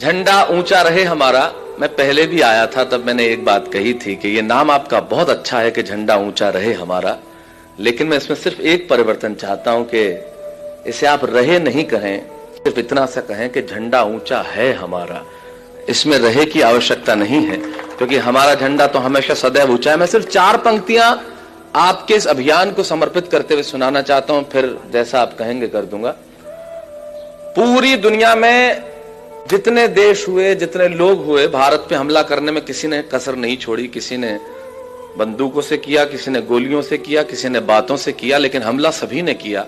झंडा ऊंचा रहे हमारा। मैं पहले भी आया था, तब मैंने एक बात कही थी कि ये नाम आपका बहुत अच्छा है कि झंडा ऊंचा रहे हमारा, लेकिन मैं इसमें सिर्फ एक परिवर्तन चाहता हूं कि इसे आप रहे नहीं कहें, सिर्फ इतना सा कहें कि झंडा ऊंचा है हमारा। इसमें रहे की आवश्यकता नहीं है, क्योंकि हमारा झंडा तो हमेशा सदैव ऊंचा है। मैं सिर्फ 4 पंक्तियां आपके इस अभियान को समर्पित करते हुए सुनाना चाहता हूं, फिर जैसा आप कहेंगे कर दूंगा। पूरी दुनिया में जितने देश हुए, जितने लोग हुए, भारत पे हमला करने में किसी ने कसर नहीं छोड़ी। किसी ने बंदूकों से किया, किसी ने गोलियों से किया, किसी ने बातों से किया, लेकिन हमला सभी ने किया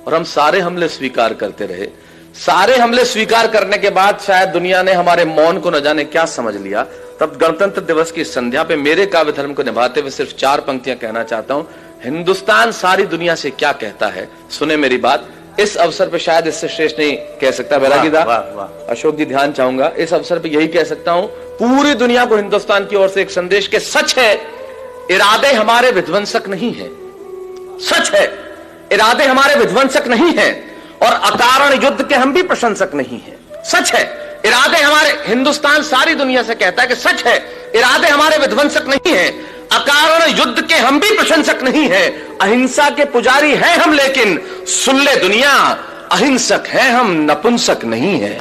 और हम सारे हमले स्वीकार करते रहे। सारे हमले स्वीकार करने के बाद शायद दुनिया ने हमारे मौन को न जाने क्या समझ लिया। तब गणतंत्र दिवस की संध्या पे मेरे काव्य धर्म को निभाते हुए सिर्फ 4 पंक्तियां कहना चाहता हूं। हिंदुस्तान सारी दुनिया से क्या कहता है, सुने मेरी बात। इस अवसर पे शायद इससे श्रेष्ठ नहीं कह सकता बैरागी दा, अशोक जी ध्यान चाहूंगा। इस अवसर पे यही कह सकता हूं, पूरी दुनिया को हिंदुस्तान की ओर से एक संदेश के सच है इरादे हमारे विध्वंसक नहीं है। सच है इरादे हमारे विध्वंसक नहीं है और अकारण युद्ध के हम भी प्रशंसक नहीं है। सच है इरादे हमारे, हिंदुस्तान सारी दुनिया से कहता है कि सच है इरादे हमारे विध्वंसक नहीं है, अकारण युद्ध के हम भी प्रशंसक नहीं है। अहिंसा के पुजारी हैं हम, लेकिन सुन ले दुनिया अहिंसक हैं हम, नपुंसक नहीं है।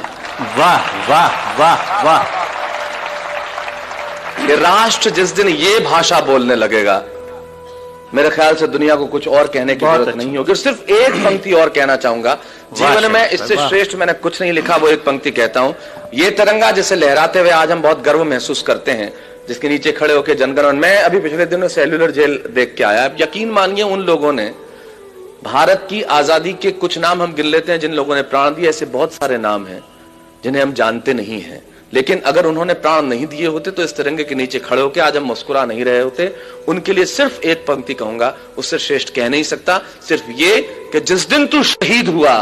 वाह वाह वाह वाह। ये राष्ट्र जिस दिन ये भाषा बोलने लगेगा, मेरे ख्याल से दुनिया को कुछ और कहने की जरूरत नहीं होगी। सिर्फ एक पंक्ति और कहना चाहूंगा, जीवन में इससे श्रेष्ठ मैंने कुछ नहीं लिखा, वो एक पंक्ति कहता हूं। ये तिरंगा जिसे लहराते हुए आज हम बहुत गर्व महसूस करते हैं, जिसके नीचे खड़े होकर जनगणमन, मैं अभी पिछले दिनों सेल्युलर जेल देख के आया। यकीन मानिए उन लोगों ने भारत की आजादी के कुछ नाम हम गिन लेते हैं जिन लोगों ने प्राण दिए, ऐसे बहुत सारे नाम हैं जिन्हें हम जानते नहीं हैं, लेकिन अगर उन्होंने प्राण नहीं दिए होते तो इस तिरंगे के नीचे खड़े होकर आज हम मुस्कुरा नहीं रहे होते। उनके लिए सिर्फ एक पंक्ति कहूंगा, उससे श्रेष्ठ कह नहीं सकता, सिर्फ ये कि जिस दिन तू शहीद हुआ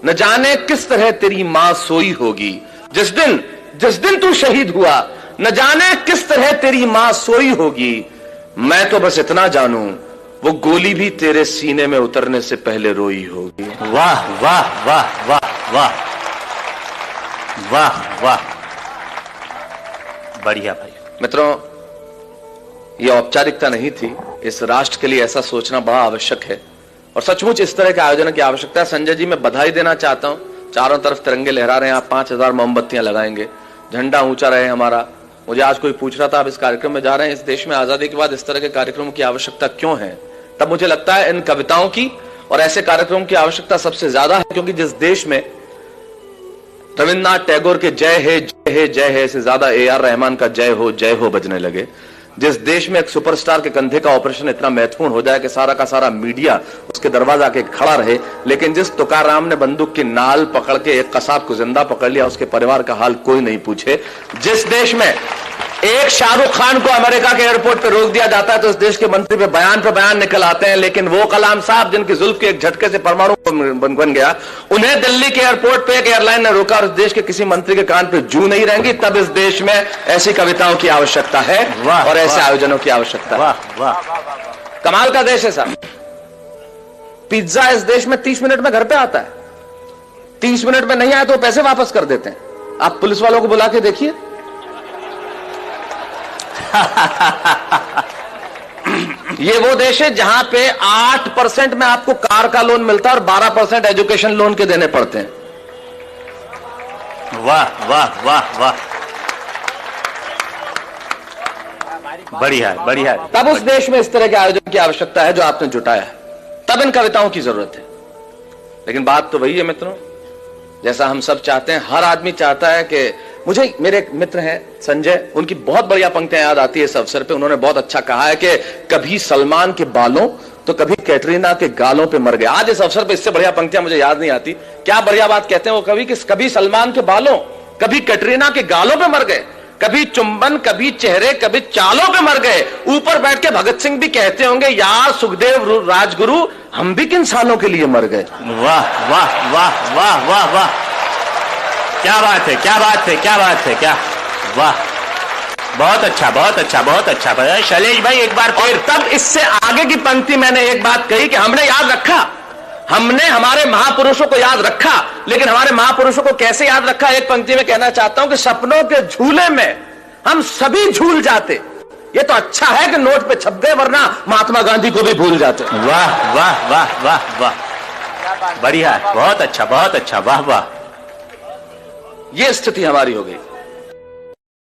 न जाने किस तरह तेरी मां सोई होगी। जिस दिन तू शहीद हुआ न जाने किस तरह तेरी मां सोई होगी। मैं तो बस इतना जानूं वो गोली भी तेरे सीने में उतरने से पहले रोई होगी। वाह वाह वाह वाह वाह वाह वाह, बढ़िया भाई। मित्रों, यह औपचारिकता नहीं थी, इस राष्ट्र के लिए ऐसा सोचना बड़ा आवश्यक है और सचमुच इस तरह के आयोजन की आवश्यकता है। संजय जी, मैं बधाई देना चाहता हूं, चारों तरफ तिरंगे लहरा रहे हैं, आप 5000 मोमबत्तियां लगाएंगे, झंडा ऊंचा रहे हमारा। मुझे आज कोई पूछ रहा था, आप इस कार्यक्रम में जा रहे हैं, इस देश में आजादी के बाद इस तरह के कार्यक्रमों की आवश्यकता क्यों है? तब मुझे लगता है इन कविताओं की और ऐसे कार्यक्रमों की आवश्यकता सबसे ज्यादा है, क्योंकि जिस देश में रविन्द्रनाथ टैगोर के जय है जय है जय है से ज्यादा AR रहमान का जय हो बजने लगे, जिस देश में एक सुपरस्टार के कंधे का ऑपरेशन इतना महत्वपूर्ण हो जाए कि सारा का सारा मीडिया उसके दरवाजा के खड़ा रहे, लेकिन जिस तुकाराम ने बंदूक की नाल पकड़ के एक कसाब को जिंदा पकड़ लिया, उसके परिवार का हाल कोई नहीं पूछे, जिस देश में एक शाहरुख खान को अमेरिका के एयरपोर्ट पे रोक दिया जाता है तो इस देश के मंत्री पे बयान निकल आते हैं, लेकिन वो कलाम साहब जिनकी जुल्फ के एक झटके से परमाणु बन गया, उन्हें दिल्ली के एयरपोर्ट पे एक एयरलाइन ने रोका और इस देश के किसी मंत्री के कान पे जू नहीं रहेंगी। तब इस देश में ऐसी कविताओं की आवश्यकता है और ऐसे आयोजनों की आवश्यकता है। कमाल का देश है साहब। पिज्जा इस देश में 30 मिनट में घर पे आता है, 30 मिनट में नहीं आया तो पैसे वापस कर देते हैं। आप पुलिस वालों को बुला के देखिए। ये वो देश है जहां पे 8% में आपको कार का लोन मिलता है और 12% एजुकेशन लोन के देने पड़ते हैं। वाह वाह वाह वाह, बढ़िया बढ़िया। तब उस देश में इस तरह के आयोजन की आवश्यकता है जो आपने जुटाया है, तब इन कविताओं की जरूरत है। लेकिन बात तो वही है मित्रों, जैसा हम सब चाहते हैं, हर आदमी चाहता है कि मुझे, मेरे एक मित्र हैं संजय, उनकी बहुत बढ़िया पंक्तियां याद आती है इस अवसर पे। उन्होंने बहुत अच्छा कहा है कि कभी सलमान के बालों तो कभी कैटरीना के गालों पे मर गए। आज इस अवसर पे इससे बढ़िया पंक्तियां मुझे याद नहीं आती। क्या बढ़िया बात कहते हैं वो कवि कि कभी सलमान के बालों कभी कैटरीना के गालों पे मर गए, कभी चुंबन कभी चेहरे कभी चालों पे मर गए। ऊपर बैठ के भगत सिंह भी कहते होंगे, यार सुखदेव राजगुरु हम भी किन सालों के लिए मर गए। वाह वाह वाह वाह वाह वाह, क्या बात है क्या बात है क्या बात है, क्या वाह, बहुत अच्छा बहुत अच्छा बहुत अच्छा। शैलेश भाई एक बार फिर। तब इससे आगे की पंक्ति मैंने एक बात कही कि हमने याद रखा, हमने हमारे महापुरुषों को याद रखा, लेकिन हमारे महापुरुषों को कैसे याद रखा, एक पंक्ति में कहना चाहता हूं कि सपनों के झूले में हम सभी झूल जाते। ये तो अच्छा है कि नोट पे छप गए, वरना महात्मा गांधी को भी भूल जाते। वाह वाह वाह वाह वाह, बढ़िया, बहुत अच्छा, बहुत अच्छा, वाह वाह। ये स्थिति हमारी हो गई।